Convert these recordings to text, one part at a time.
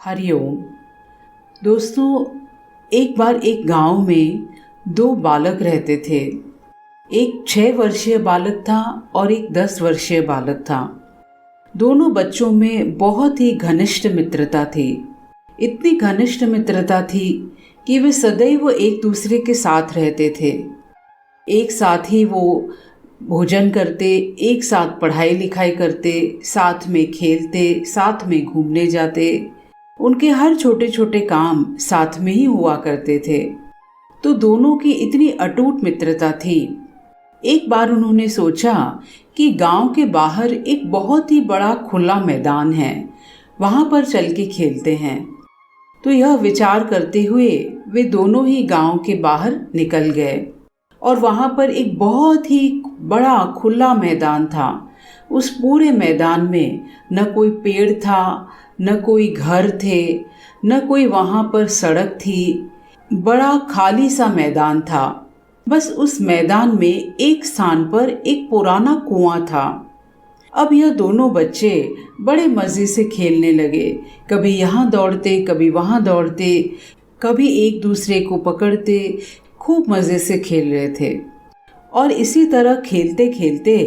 हरिओम। दोस्तों, एक बार एक गांव में दो बालक रहते थे। एक 6 वर्षीय बालक था और एक 10 वर्षीय बालक था। दोनों बच्चों में बहुत ही घनिष्ठ मित्रता थी। इतनी घनिष्ठ मित्रता थी कि वे सदैव एक दूसरे के साथ रहते थे। एक साथ ही वो भोजन करते, एक साथ पढ़ाई लिखाई करते, साथ में खेलते, साथ में घूमने जाते। उनके हर छोटे छोटे काम साथ में ही हुआ करते थे। तो दोनों की इतनी अटूट मित्रता थी। एक बार उन्होंने सोचा कि गांव के बाहर एक बहुत ही बड़ा खुला मैदान है, वहां पर चल के खेलते हैं। तो यह विचार करते हुए वे दोनों ही गांव के बाहर निकल गए और वहां पर एक बहुत ही बड़ा खुला मैदान था। उस पूरे मैदान में न कोई पेड़ था, न कोई घर थे, न कोई वहां पर सड़क थी। बड़ा खाली सा मैदान था। बस उस मैदान में एक स्थान पर एक पुराना कुआं था। अब यह दोनों बच्चे बड़े मजे से खेलने लगे। कभी यहाँ दौड़ते, कभी वहां दौड़ते, कभी एक दूसरे को पकड़ते, खूब मजे से खेल रहे थे। और इसी तरह खेलते खेलते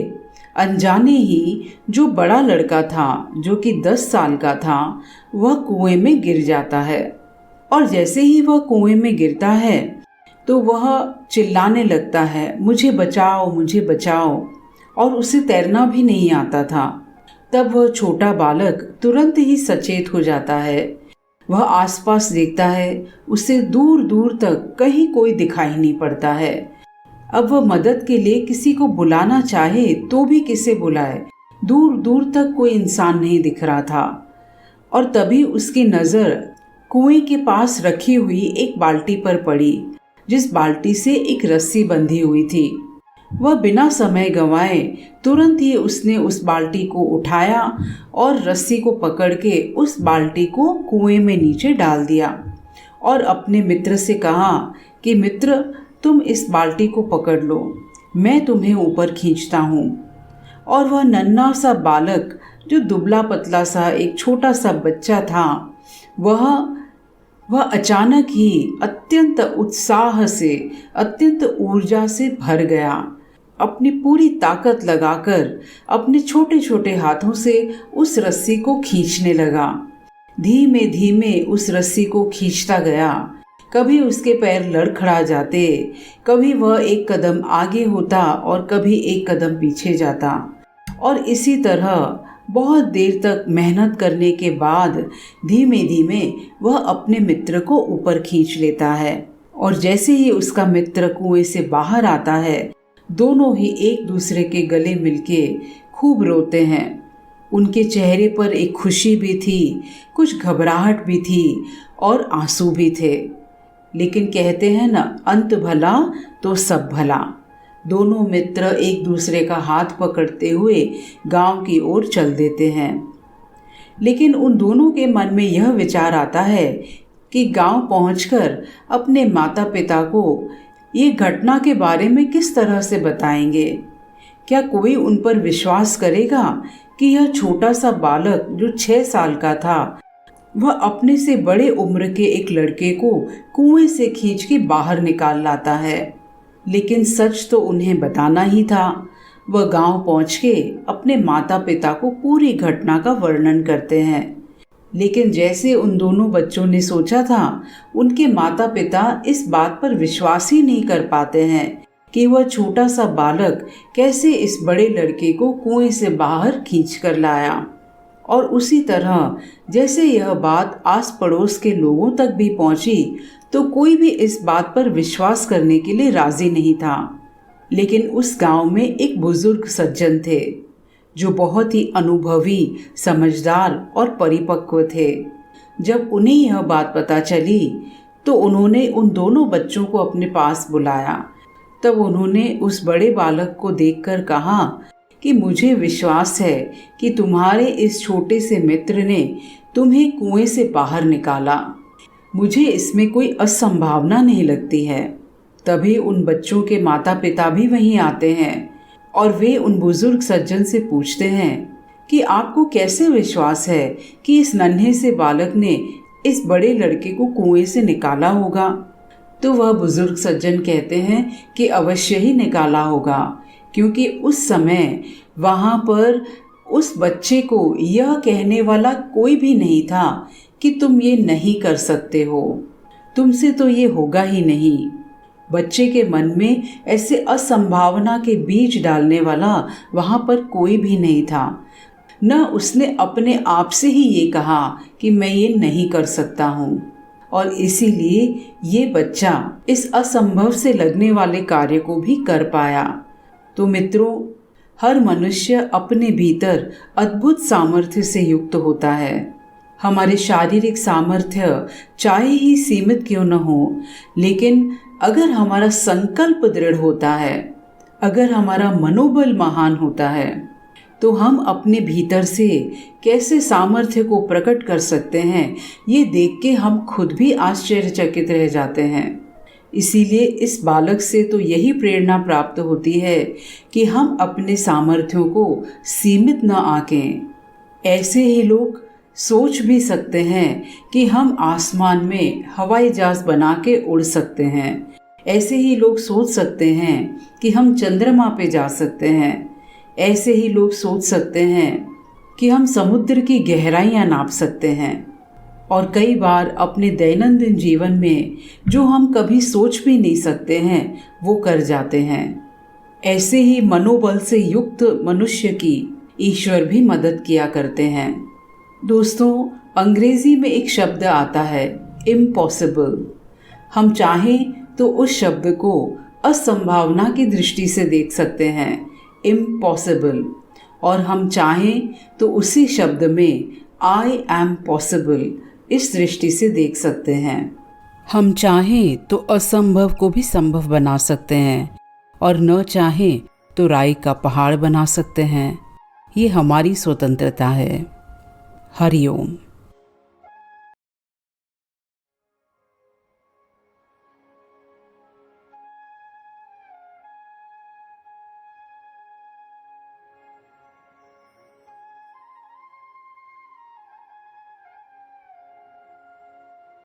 अनजाने ही जो बड़ा लड़का था, जो कि 10 साल का था, वह कुएं में गिर जाता है। और जैसे ही वह कुएं में गिरता है तो वह चिल्लाने लगता है, मुझे बचाओ, मुझे बचाओ। और उसे तैरना भी नहीं आता था। तब वह छोटा बालक तुरंत ही सचेत हो जाता है। वह आसपास देखता है, उसे दूर दूर तक कहीं कोई दिखाई नहीं पड़ता है। अब वह मदद के लिए किसी को बुलाना चाहे तो भी किसे बुलाए, दूर दूर तक कोई इंसान नहीं दिख रहा था। और तभी उसकी नज़र कुएं के पास रखी हुई एक बाल्टी पर पड़ी, जिस बाल्टी से एक रस्सी बंधी हुई थी। वह बिना समय गंवाए तुरंत ही उसने उस बाल्टी को उठाया और रस्सी को पकड़ के उस बाल्टी को कुएं में नीचे डाल दिया और अपने मित्र से कहा कि मित्र, तुम इस बाल्टी को पकड़ लो, मैं तुम्हें ऊपर खींचता हूँ। और वह नन्हा सा बालक, जो दुबला पतला सा एक छोटा सा बच्चा था, वह अचानक ही अत्यंत उत्साह से, अत्यंत ऊर्जा से भर गया। अपनी पूरी ताकत लगाकर अपने छोटे छोटे हाथों से उस रस्सी को खींचने लगा। धीमे धीमे उस रस्सी को खींचता गया। कभी उसके पैर लड़खड़ा जाते, कभी वह एक कदम आगे होता और कभी एक कदम पीछे जाता। और इसी तरह बहुत देर तक मेहनत करने के बाद धीमे धीमे वह अपने मित्र को ऊपर खींच लेता है। और जैसे ही उसका मित्र कुएं से बाहर आता है, दोनों ही एक दूसरे के गले मिलके खूब रोते हैं। उनके चेहरे पर एक खुशी भी थी, कुछ घबराहट भी थी और आंसू भी थे। लेकिन कहते हैं ना, अंत भला तो सब भला। दोनों मित्र एक दूसरे का हाथ पकड़ते हुए गांव की ओर चल देते हैं। लेकिन उन दोनों के मन में यह विचार आता है कि गांव पहुंचकर अपने माता पिता को ये घटना के बारे में किस तरह से बताएंगे। क्या कोई उन पर विश्वास करेगा कि यह छोटा सा बालक जो 6 साल का था, वह अपने से बड़े उम्र के एक लड़के को कुएं से खींच के बाहर निकाल लाता है। लेकिन सच तो उन्हें बताना ही था। वह गांव पहुंच के अपने माता पिता को पूरी घटना का वर्णन करते हैं। लेकिन जैसे उन दोनों बच्चों ने सोचा था, उनके माता पिता इस बात पर विश्वास ही नहीं कर पाते हैं कि वह छोटा सा बालक कैसे इस बड़े लड़के को कुएं से बाहर खींच कर लाया। और उसी तरह जैसे यह बात आस पड़ोस के लोगों तक भी पहुंची, तो कोई भी इस बात पर विश्वास करने के लिए राजी नहीं था। लेकिन उस गांव में एक बुजुर्ग सज्जन थे, जो बहुत ही अनुभवी, समझदार और परिपक्व थे। जब उन्हें यह बात पता चली तो उन्होंने उन दोनों बच्चों को अपने पास बुलाया। तब उन्होंने उस बड़े बालक को देखकर कहा कि मुझे विश्वास है कि तुम्हारे इस छोटे से मित्र ने तुम्हें कुएं से बाहर निकाला। मुझे इसमें कोई असंभावना नहीं लगती है। तभी उन बच्चों के माता पिता भी वहीं आते हैं और वे उन बुजुर्ग सज्जन से पूछते हैं कि आपको कैसे विश्वास है कि इस नन्हे से बालक ने इस बड़े लड़के को कुएं से निकाला होगा। तो वह बुजुर्ग सज्जन कहते हैं कि अवश्य ही निकाला होगा, क्योंकि उस समय वहाँ पर उस बच्चे को यह कहने वाला कोई भी नहीं था कि तुम ये नहीं कर सकते हो, तुमसे तो ये होगा ही नहीं। बच्चे के मन में ऐसे असंभावना के बीज डालने वाला वहाँ पर कोई भी नहीं था। न उसने अपने आप से ही ये कहा कि मैं ये नहीं कर सकता हूँ, और इसीलिए ये बच्चा इस असंभव से लगने वाले कार्य को भी कर पाया। तो मित्रों, हर मनुष्य अपने भीतर अद्भुत सामर्थ्य से युक्त होता है। हमारे शारीरिक सामर्थ्य चाहे ही सीमित क्यों न हो, लेकिन अगर हमारा संकल्प दृढ़ होता है, अगर हमारा मनोबल महान होता है, तो हम अपने भीतर से कैसे सामर्थ्य को प्रकट कर सकते हैं, ये देख के हम खुद भी आश्चर्यचकित रह जाते हैं। इसीलिए इस बालक से तो यही प्रेरणा प्राप्त होती है कि हम अपने सामर्थ्यों को सीमित न आंकें। ऐसे ही लोग सोच भी सकते हैं कि हम आसमान में हवाई जहाज बना के उड़ सकते हैं। ऐसे ही लोग सोच सकते हैं कि हम चंद्रमा पे जा सकते हैं। ऐसे ही लोग सोच सकते हैं कि हम समुद्र की गहराइयाँ नाप सकते हैं। और कई बार अपने दैनंदिन जीवन में जो हम कभी सोच भी नहीं सकते हैं, वो कर जाते हैं। ऐसे ही मनोबल से युक्त मनुष्य की ईश्वर भी मदद किया करते हैं। दोस्तों, अंग्रेजी में एक शब्द आता है इम्पॉसिबल। हम चाहें तो उस शब्द को असंभावना की दृष्टि से देख सकते हैं, इम्पॉसिबल, और हम चाहें तो उसी शब्द में आई एम पॉसिबल इस दृष्टि से देख सकते हैं। हम चाहें तो असंभव को भी संभव बना सकते हैं, और न चाहें तो राई का पहाड़ बना सकते हैं। ये हमारी स्वतंत्रता है। हरिओम।